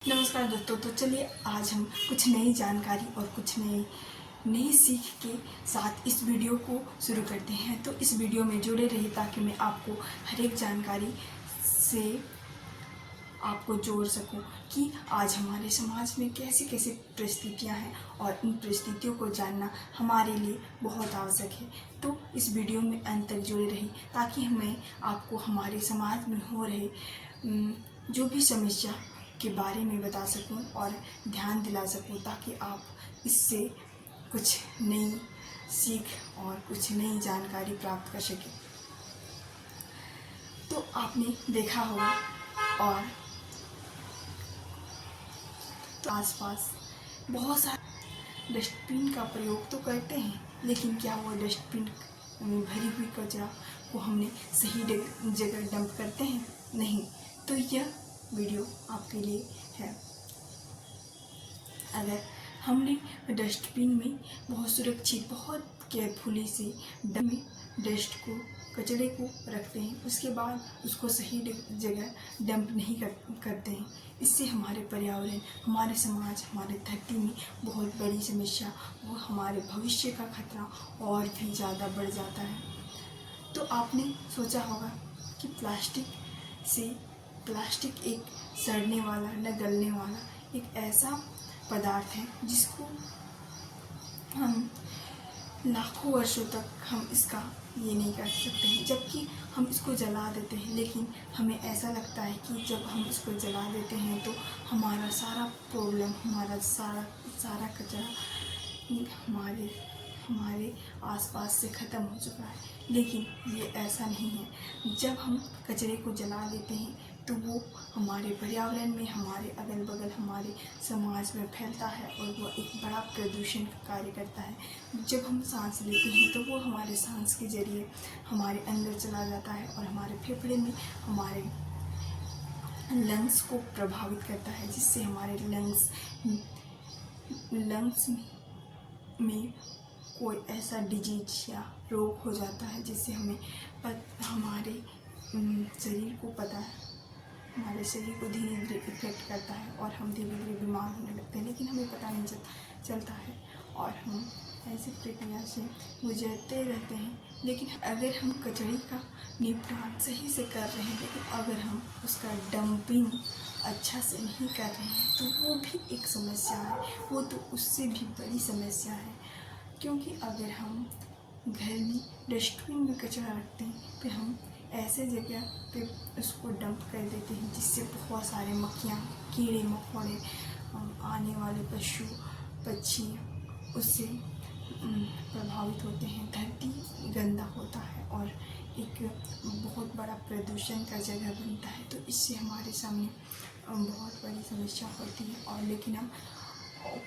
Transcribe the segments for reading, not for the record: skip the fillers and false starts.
नमस्कार दोस्तों। तो चलिए आज हम कुछ नई जानकारी और कुछ नई सीख के साथ इस वीडियो को शुरू करते हैं। तो इस वीडियो में जुड़े रहिए ताकि मैं आपको हर एक जानकारी से आपको जोड़ सकूं कि आज हमारे समाज में कैसी कैसी परिस्थितियां हैं और इन परिस्थितियों को जानना हमारे लिए बहुत आवश्यक है। तो इस वीडियो में अंत तक जुड़े रहिए ताकि मैं आपको हमारे समाज में हो रहे जो भी समस्या के बारे में बता सकूं और ध्यान दिला सकूं ताकि आप इससे कुछ नई सीख और कुछ नई जानकारी प्राप्त कर सकें। तो आपने देखा होगा और तो आसपास बहुत सारे डस्टबिन का प्रयोग तो करते हैं, लेकिन क्या वो डस्टबिन में भरी हुई कचरा को हमने सही जगह डंप करते हैं? नहीं। तो यह वीडियो आपके लिए है। अगर हमने डस्टबिन में बहुत सुरक्षित, बहुत केयरफुली से डस्ट को, कचरे को रखते हैं, उसके बाद उसको सही जगह डंप नहीं करते हैं, इससे हमारे पर्यावरण, हमारे समाज, हमारे धरती में बहुत बड़ी समस्या और हमारे भविष्य का खतरा और भी ज़्यादा बढ़ जाता है। तो आपने सोचा होगा कि प्लास्टिक एक सड़ने वाला, न गलने वाला एक ऐसा पदार्थ है जिसको हम लाखों वर्षों तक हम इसका ये नहीं कर सकते हैं, जबकि हम इसको जला देते हैं। लेकिन हमें ऐसा लगता है कि जब हम इसको जला देते हैं तो हमारा सारा प्रॉब्लम, हमारा सारा कचरा हमारे आसपास से ख़त्म हो चुका है। लेकिन ये ऐसा नहीं है। जब हम कचरे को जला देते हैं तो वो हमारे पर्यावरण में, हमारे अगल बगल, हमारे समाज में फैलता है और वो एक बड़ा प्रदूषण का कार्य करता है। जब हम सांस लेते हैं तो वो हमारे सांस के जरिए हमारे अंदर चला जाता है और हमारे फेफड़े में, हमारे लंग्स को प्रभावित करता है, जिससे हमारे लंग्स में कोई ऐसा डिजीज या रोग हो जाता है जिससे हमारे शरीर को पता है, हमारे शरीर को धीरे धीरे इफेक्ट करता है और हम धीरे धीरे बीमार होने लगते हैं, लेकिन हमें पता नहीं चलता है और हम ऐसी प्रक्रिया से गुजरते रहते हैं। लेकिन अगर हम कचरे का निपटान सही से कर रहे हैं, लेकिन अगर हम उसका डंपिंग अच्छा से नहीं कर रहे हैं तो वो भी एक समस्या है। वो तो उससे भी बड़ी समस्या है, क्योंकि अगर हम घर में डस्टबिन में कचरा रखते हैं फिर हम ऐसे जगह पे उसको डंप कर देते हैं जिससे बहुत सारे मक्खियाँ, कीड़े मकोड़े, आने वाले पशु पक्षी उससे प्रभावित होते हैं। धरती गंदा होता है और एक बहुत बड़ा प्रदूषण का जगह बनता है। तो इससे हमारे सामने बहुत बड़ी समस्या होती है। और लेकिन हम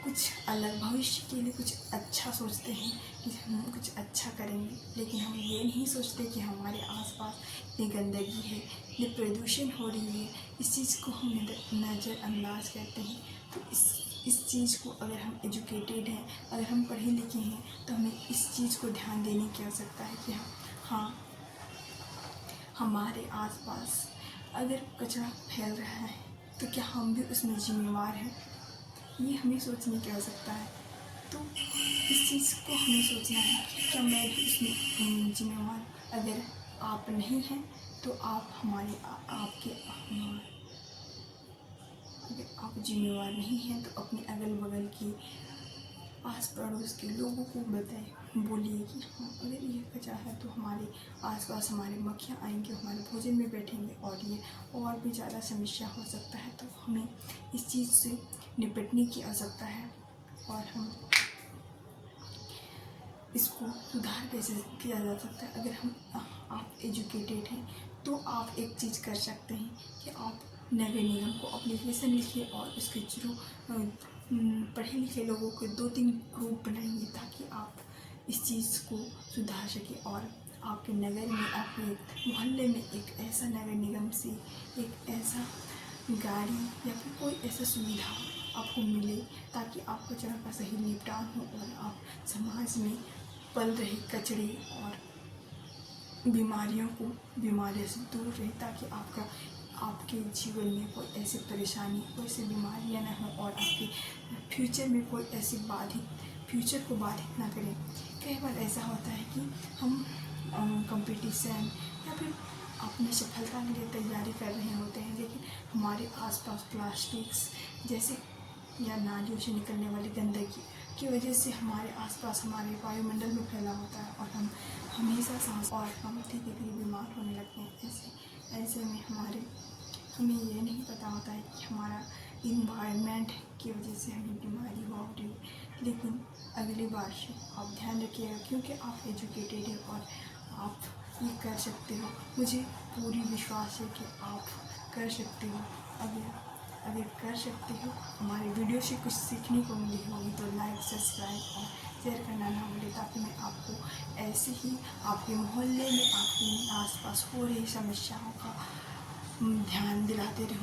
कुछ अलग भविष्य के लिए कुछ अच्छा सोचते हैं कि हम कुछ अच्छा करेंगे, लेकिन हम ये नहीं सोचते कि हमारे आसपास इतनी गंदगी है, ये प्रदूषण हो रही है। इस चीज़ को हम नज़रअंदाज करते हैं। तो इस चीज़ को, अगर हम एजुकेटेड हैं, अगर हम पढ़े लिखे हैं, तो हमें इस चीज़ को ध्यान देने की आवश्यकता है कि हाँ हमारे आसपास अगर कचरा फैल रहा है तो क्या हम भी उसमें जिम्मेवार हैं, ये हमें सोचने की आवश्यकता है। तो इस चीज़ को हमें सोचना है कि क्या मैं भी उसमें जिम्मेवार। अगर आप नहीं हैं तो अगर आप जिम्मेवार नहीं हैं तो अपने अगल बगल के आस पड़ोस के लोगों को बोलिए कि हाँ, अगर ये कचरा है तो हमारे आसपास हमारे मक्खियाँ आएंगी, हमारे भोजन में बैठेंगे और ये और भी ज़्यादा समस्या हो सकता है। तो हमें इस चीज़ से निपटने की आवश्यकता है और हम इसको सुधार कैसे किया जा सकता है। अगर आप एजुकेटेड हैं तो आप एक चीज़ कर सकते हैं कि आप नगर निगम को एप्लीकेशन लिखिए और उसके थ्रू पढ़े लिखे लोगों के 2-3 ग्रुप बनाइए ताकि आप इस चीज़ को सुधार सकें और आपके नगर में, आपके मोहल्ले में एक ऐसा नगर निगम से एक ऐसा गाड़ी या फिर कोई ऐसा सुविधा आपको मिले ताकि आप कचरा का सही निपटान हो और आप समाज में पल रहे कचरे और बीमारियों से दूर रहे, ताकि आपके जीवन में कोई ऐसी परेशानी, कोई ऐसी बीमारियां न हो और आपके फ्यूचर में कोई ऐसी फ्यूचर को बाधित ना करें। कई बार ऐसा होता है कि हम कंपटीशन या फिर अपनी सफलता के लिए तैयारी कर रहे होते हैं, लेकिन हमारे आसपास प्लास्टिक्स जैसे या नालियों से निकलने वाली गंदगी की वजह से हमारे आसपास हमारे वायुमंडल में फैला होता है और हम हमेशा सांस और हम धीरे धीरे बीमार होने लगते हैं। ऐसे में हमें ये नहीं पता होता है कि हमारा इन्वायरमेंट की वजह से हमें बीमारी हो रही है। लेकिन अगली बार से आप ध्यान रखिएगा, क्योंकि आप एजुकेटेड हैं और आप ये कर सकते हो। मुझे पूरी विश्वास है कि आप कर सकते हो। अगर कर सकते हो, हमारे वीडियो से कुछ सीखने को मिली होगी तो लाइक, सब्सक्राइब और शेयर करना ना भूलें, ताकि मैं आपको ऐसे ही आपके मोहल्ले में, आपके आसपास हो रही समस्याओं का ध्यान दिलाते रहूँ।